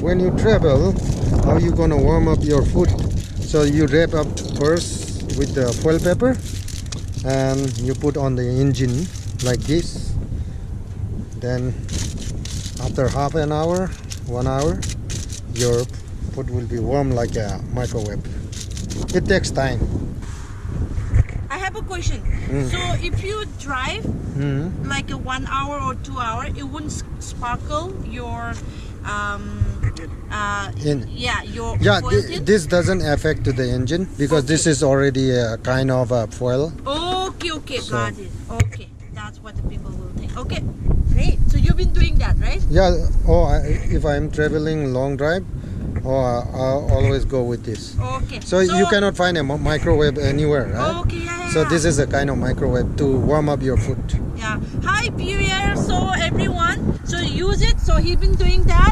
when you travel, how you gonna warm up your food? So you wrap up first with the foil paper, and you put on the engine like this. Then after half an hour, 1 hour, your food will be warm like a microwave. It takes time. I have a question. So if you drive like a 1 hour or 2 hour, it wouldn't sparkle your your foil tin? This doesn't affect to the engine because this is already a kind of a foil. Okay, got it. Okay, that's what the people will think. Okay, great. So you've been doing that, right? Yeah. If I'm traveling long drive, I'll always go with this. Okay. So you cannot find a microwave anywhere, right? Okay, yeah. So this is a kind of microwave to warm up your food. Yeah. Hi, Pierre. So everyone, so use it. So he's been doing that.